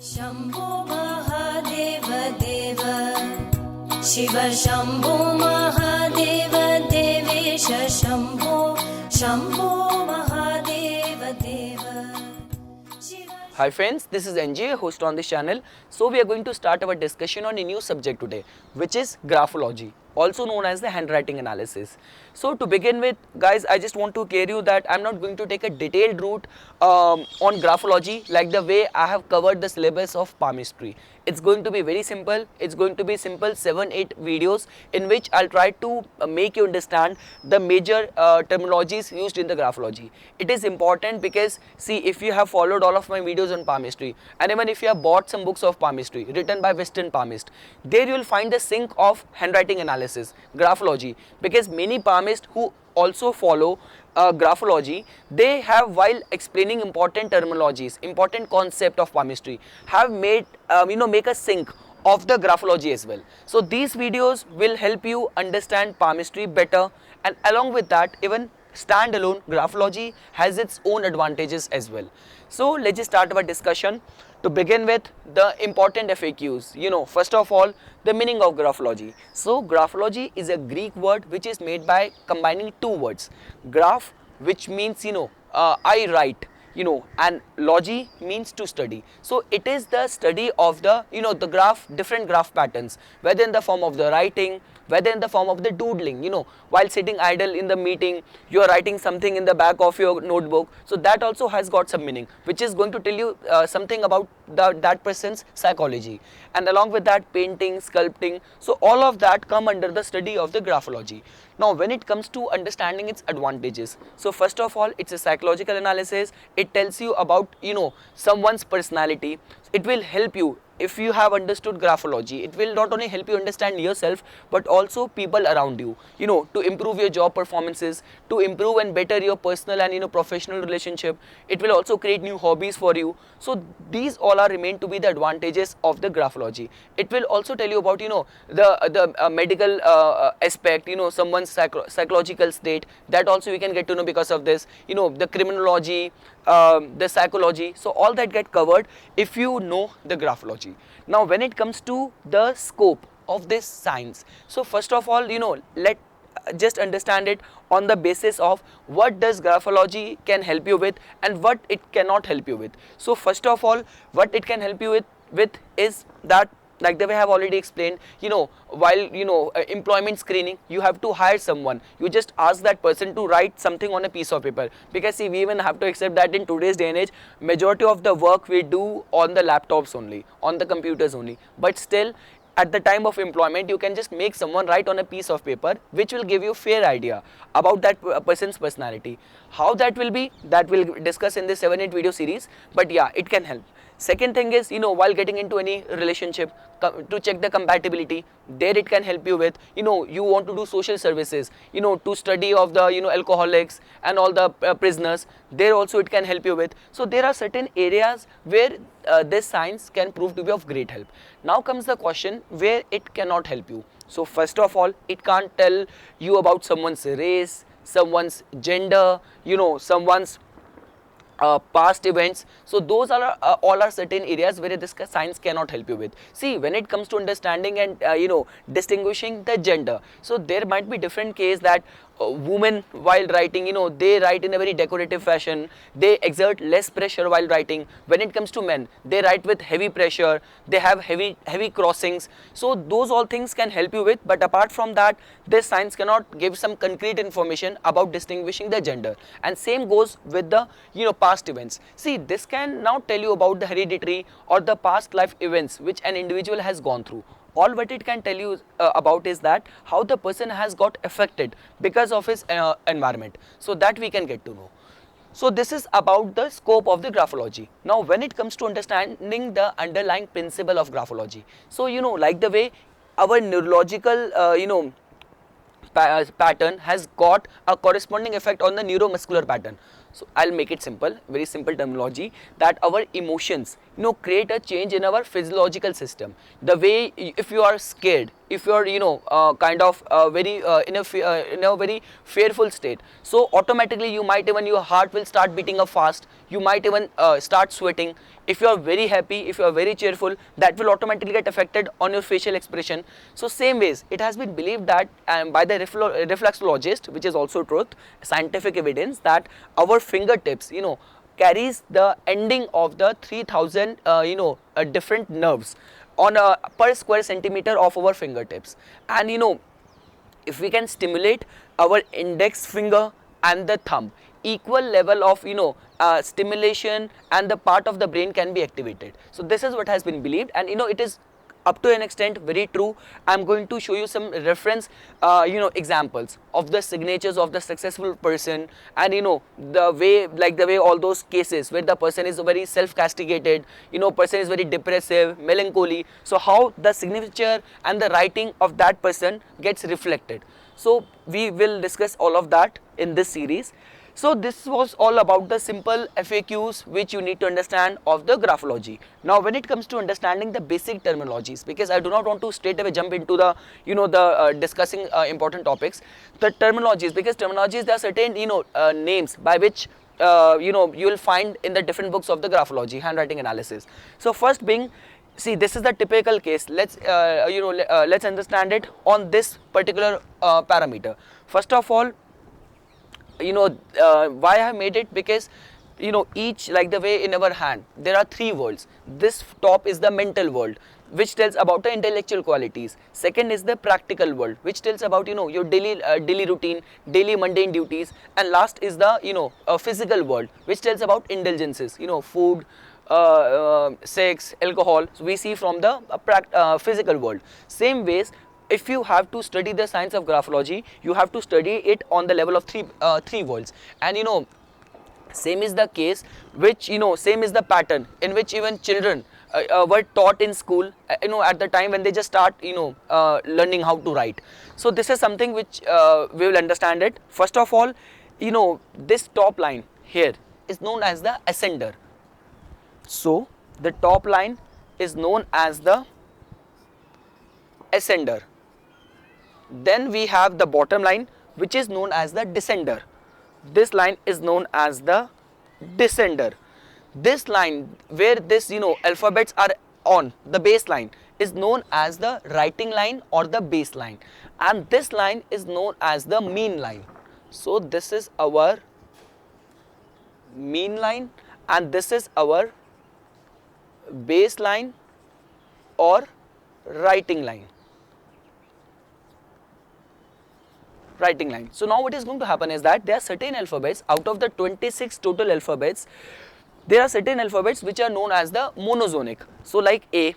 Shambho Mahadev Dev Shiv Shambho Mahadev Devesh Shambho Shambho Mahadev Dev Shiv. Hi friends, this is NJ, host on this channel. So we are going to start our discussion on a new subject today, which is graphology, also known as the handwriting analysis. So to begin with, guys, I just want to clear you that I'm not going to take a detailed route on graphology like the way I have covered the syllabus of palmistry. It's going to be very simple. It's going to be simple 7-8 videos in which I'll try to make you understand the major terminologies used in the graphology. It is important because see, if you have followed all of my videos on palmistry, and even if you have bought some books of palmistry written by Western palmist, there you will find the sync of handwriting analysis, graphology, because many palmists who also follow graphology, they have, while explaining important terminologies, important concept of palmistry, have made make a sync of the graphology as well. So these videos will help you understand palmistry better, and along with that, even standalone graphology has its own advantages as well. So let's just start our discussion. To begin with, the important FAQs. First of all, the meaning of graphology. So graphology is a Greek word which is made by combining two words. Graph, which means I write, and logy means to study. So it is the study of the the graph, different graph patterns, whether in the form of the writing, whether in the form of the doodling. While sitting idle in the meeting, you are writing something in the back of your notebook, so that also has got some meaning, which is going to tell you something about that person's psychology. And along with that, painting, sculpting, so all of that come under the study of the graphology. Now when it comes to understanding its advantages, so first of all, it's a psychological analysis. It tells you about someone's personality. It will help you. If you have understood graphology, it will not only help you understand yourself but also people around you, to improve your job performances, to improve and better your personal and professional relationship. It will also create new hobbies for you. So these all are remain to be the advantages of the graphology. It will also tell you about the medical aspect, someone's psychological state, that also we can get to know because of this, the criminology, the psychology. So all that get covered if you know the graphology. Now when it comes to the scope of this science, so first of all, let just understand it on the basis of what does graphology can help you with and what it cannot help you with. So first of all, what it can help you with is that, like the way I have already explained, while employment screening, you have to hire someone. You just ask that person to write something on a piece of paper, because see, we even have to accept that in today's day and age, majority of the work we do on the laptops only, on the computers only. But still, at the time of employment, you can just make someone write on a piece of paper, which will give you fair idea about that person's personality. How that will be, that we'll discuss in this 7-8 video series, but yeah, it can help. Second thing is, while getting into any relationship, to check the compatibility, there it can help you with, you want to do social services, to study of the, alcoholics and all the prisoners, there also it can help you with. So there are certain areas where this science can prove to be of great help. Now comes the question where it cannot help you. So first of all, it can't tell you about someone's race, someone's gender, someone's past events. So those are all are certain areas where this science cannot help you with. See, when it comes to understanding and distinguishing the gender, so there might be different case that women while writing, they write in a very decorative fashion, they exert less pressure while writing. When it comes to men, they write with heavy pressure, they have heavy crossings. So those all things can help you with, but apart from that, this science cannot give some concrete information about distinguishing the gender. And same goes with the past events. See, this can now tell you about the hereditary or the past life events which an individual has gone through. All what it can tell you about is that how the person has got affected because of his environment. So that we can get to know. So this is about the scope of the graphology. Now when it comes to understanding the underlying principle of graphology, so like the way our neurological pattern has got a corresponding effect on the neuromuscular pattern. So I'll make it simple, very simple terminology, that our emotions, create a change in our physiological system. The way, if you are scared, if you are kind of very in a very fearful state, so automatically you might even, your heart will start beating up fast, you might even start sweating. If you are very happy, if you are very cheerful, that will automatically get affected on your facial expression. So same ways, it has been believed that by the reflexologist, which is also truth, scientific evidence, that our fingertips carries the ending of the 3000 different nerves on a per square centimeter of our fingertips. And if we can stimulate our index finger and the thumb, equal level of stimulation and the part of the brain can be activated. So this is what has been believed, and it is up to an extent very true. I'm going to show you some reference examples of the signatures of the successful person, and the way all those cases where the person is very self-castigated, person is very depressive, melancholy, so how the signature and the writing of that person gets reflected. So we will discuss all of that in this series. So this was all about the simple FAQs which you need to understand of the graphology. Now when it comes to understanding the basic terminologies, because I do not want to straight away jump into the discussing important topics, the terminologies, because terminologies, there are certain names by which you will find in the different books of the graphology, handwriting analysis. So first being, see, this is the typical case. Let's let's understand it on this particular parameter. First of all, why I have made it, because each, like the way in our hand there are three worlds. This top is the mental world, which tells about the intellectual qualities. Second is the practical world, which tells about your daily routine, daily mundane duties. And last is the physical world, which tells about indulgences, food, sex, alcohol. So we see from the physical world. Same ways, if you have to study the science of graphology, you have to study it on the level of three worlds. And same is the case, which same is the pattern in which even children were taught in school, at the time when they just start learning how to write. So this is something which we will understand it. First of all, this top line here is known as the ascender. So the top line is known as the ascender. Then we have the bottom line, which is known as the descender. This line is known as the descender. This line where this alphabets are on the base line is known as the writing line or the base line, and this line is known as the mean line. So this is our mean line and this is our base line or writing line. So now what is going to happen is that there are certain alphabets out of the 26 total alphabets. There are certain alphabets which are known as the monosonic. So like A,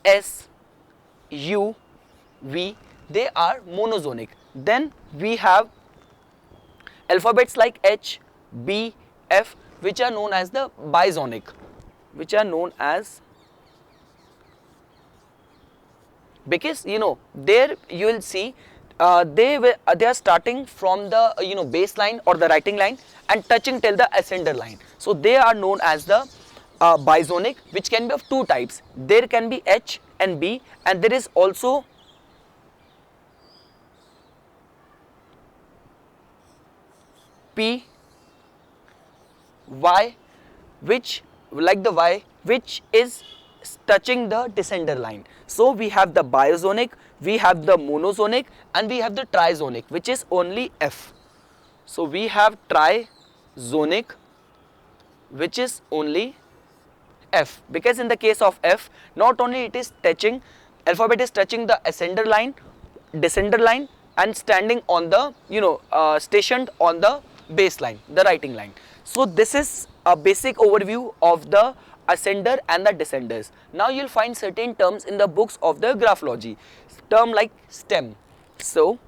S, U, V, they are monosonic. Then we have alphabets like H, B, F, which are known as the bisonic, because there you will see they are starting from the baseline or the writing line and touching till the ascender line. So they are known as the bisonic, which can be of two types. There can be H and B, and there is also P, Y, which like the Y, which is touching the descender line. So we have the biosonic, we have the monosonic, and we have the trisonic, which is only F. So we have trisonic, which is only F, because in the case of F, not only it is touching, alphabet is touching the ascender line, descender line, and standing on the stationed on the base line, the writing line. So this is a basic overview of the ascender and the descenders. Now you will find certain terms in the books of the graphology, term like stem. So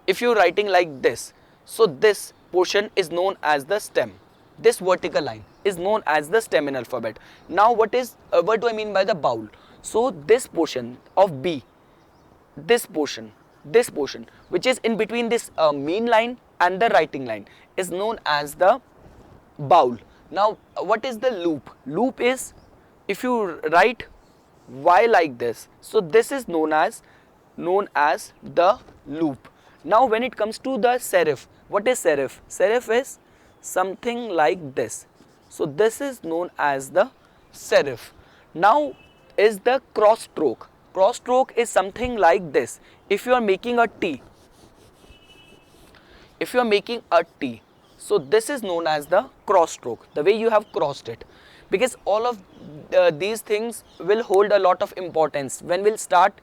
if you are writing like this, so this portion is known as the stem. This vertical line is known as the stem in alphabet. Now what do I mean by the bowl? So this portion of B, this portion which is in between this mean line and the writing line is known as the bowl. Now what is the loop? Loop is if you write y like this, so this is known as the loop. Now when it comes to the serif, what is serif? Serif is something like this. So this is known as the serif. Now is the cross stroke. Cross stroke is something like this. If you are making a T, so this is known as the cross stroke, the way you have crossed it, because all of these things will hold a lot of importance when we'll start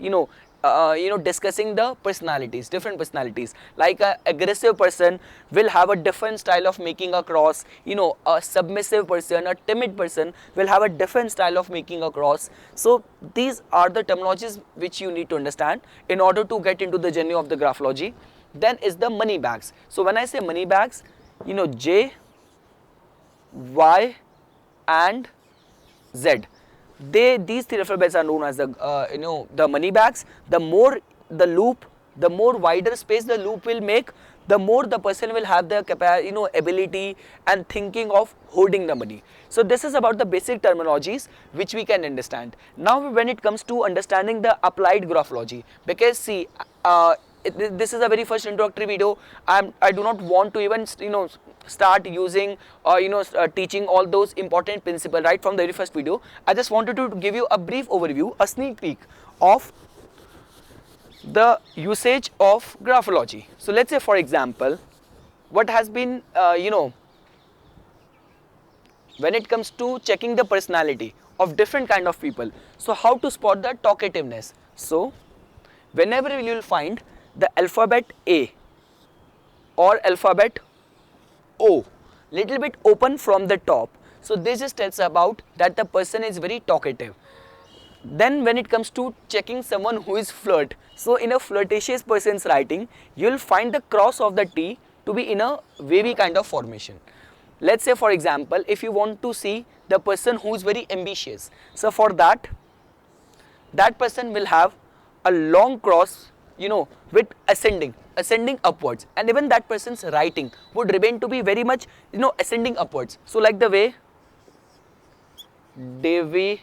discussing the personalities, different personalities. Like a aggressive person will have a different style of making a cross, a submissive person, a timid person will have a different style of making a cross. So these are the terminologies which you need to understand in order to get into the journey of the graphology. Then is the money bags. So when I say money bags, J, Y and Z, these three alphabets are known as the the money bags. The more the loop, the more wider space the loop will make, the more the person will have the ability and thinking of holding the money. So this is about the basic terminologies which we can understand. Now when it comes to understanding the applied graphology, because see, this is a very first introductory video. I do not want to even start using teaching all those important principles right from the very first video. I just wanted to give you a brief overview, a sneak peek of the usage of graphology. So let's say, for example, what has been when it comes to checking the personality of different kind of people, so how to spot the talkativeness. So whenever you will find the alphabet A or alphabet O little bit open from the top, so this just tells about that the person is very talkative. Then when it comes to checking someone who is flirt, so in a flirtatious person's writing, you will find the cross of the T to be in a wavy kind of formation. Let's say, for example, if you want to see the person who is very ambitious, so for that person will have a long cross with ascending upwards, and even that person's writing would remain to be very much ascending upwards. So like the way Devi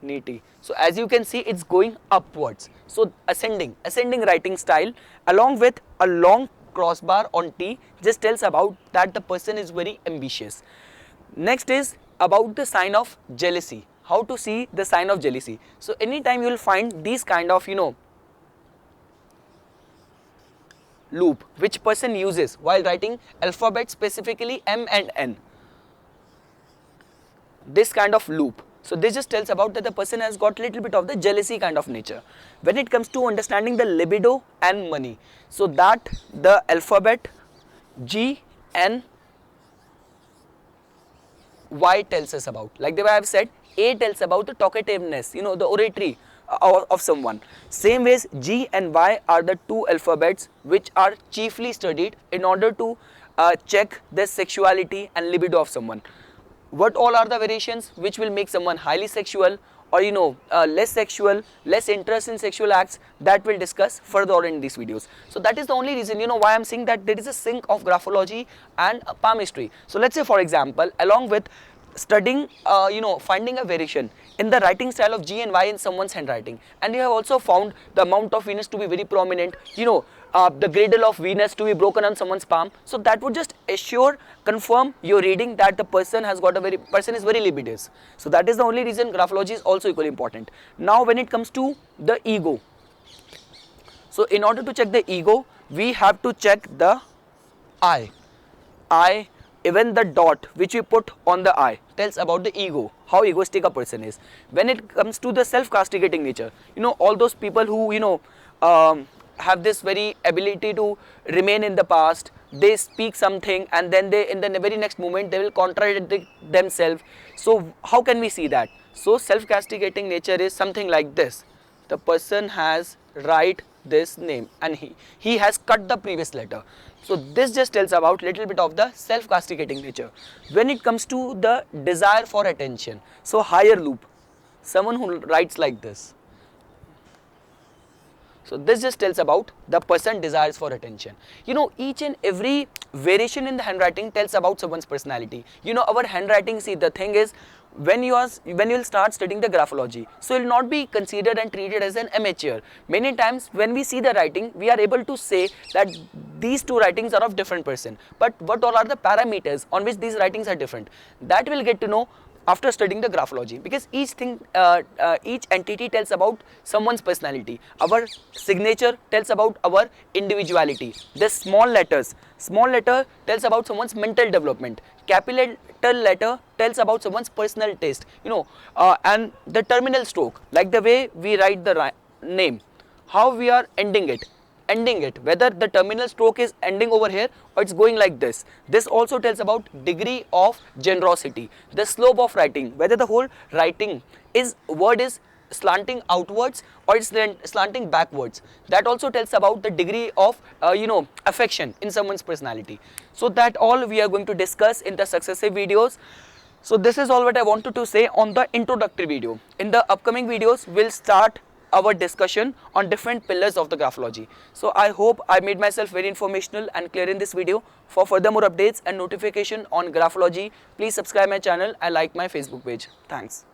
Niti, so as you can see, it's going upwards. So ascending writing style along with a long crossbar on T just tells about that the person is very ambitious. Next is about the sign of jealousy. How to see the sign of jealousy? So anytime you will find these kind of loop which person uses while writing alphabet, specifically M and N, this kind of loop. So this just tells about that the person has got little bit of the jealousy kind of nature. When it comes to understanding the libido and money, so that the alphabet G, N, Y tells us about. Like the way I have said, A tells about the talkativeness, the oratory of someone. Same ways, G and Y are the two alphabets which are chiefly studied in order to check the sexuality and libido of someone. What all are the variations which will make someone highly sexual or less sexual, less interest in sexual acts, that we'll discuss further in these videos. So that is the only reason why I'm saying that there is a sync of graphology and palmistry. So let's say, for example, along with studying finding a variation in the writing style of G and Y in someone's handwriting, and you have also found the amount of Venus to be very prominent, the gradle of Venus to be broken on someone's palm, so that would just confirm your reading that the person is very libidinous. So that is the only reason graphology is also equally important. Now when it comes to the ego, so in order to check the ego, we have to check the I, even the dot which we put on the I tells about the ego, how egoistic a person is. When it comes to the self-castigating nature, all those people who have this very ability to remain in the past, they speak something and then they in the very next moment they will contradict themselves. So how can we see that? So self-castigating nature is something like this: the person has write this name and he has cut the previous letter. So this just tells about little bit of the self-castigating nature. When it comes to the desire for attention, so higher loop, someone who writes like this. So this just tells about the person desires for attention. You know, each and every variation in the handwriting tells about someone's personality. You know, our handwriting, see, the thing is, when you'll start studying the graphology, so you'll not be considered and treated as an amateur. Many times when we see the writing, we are able to say that these two writings are of different person, but what all are the parameters on which these writings are different, that we'll get to know after studying the graphology, because each thing, each entity tells about someone's personality. Our signature tells about our individuality. The small letter tells about someone's mental development. Capital letter tells about someone's personal taste, you know, and the terminal stroke, like the way we write the name, how we are ending it, whether the terminal stroke is ending over here or it's going like this. This also tells about degree of generosity. The slope of writing, whether the whole writing word is slanting outwards or it's slanting backwards, that also tells about the degree of affection in someone's personality. So that all we are going to discuss in the successive videos. So this is all what I wanted to say on the introductory video. In the upcoming videos, we'll start our discussion on different pillars of the graphology. So I hope I made myself very informational and clear in this video. For further more updates and notification on graphology, please subscribe my channel and like my Facebook page. Thanks.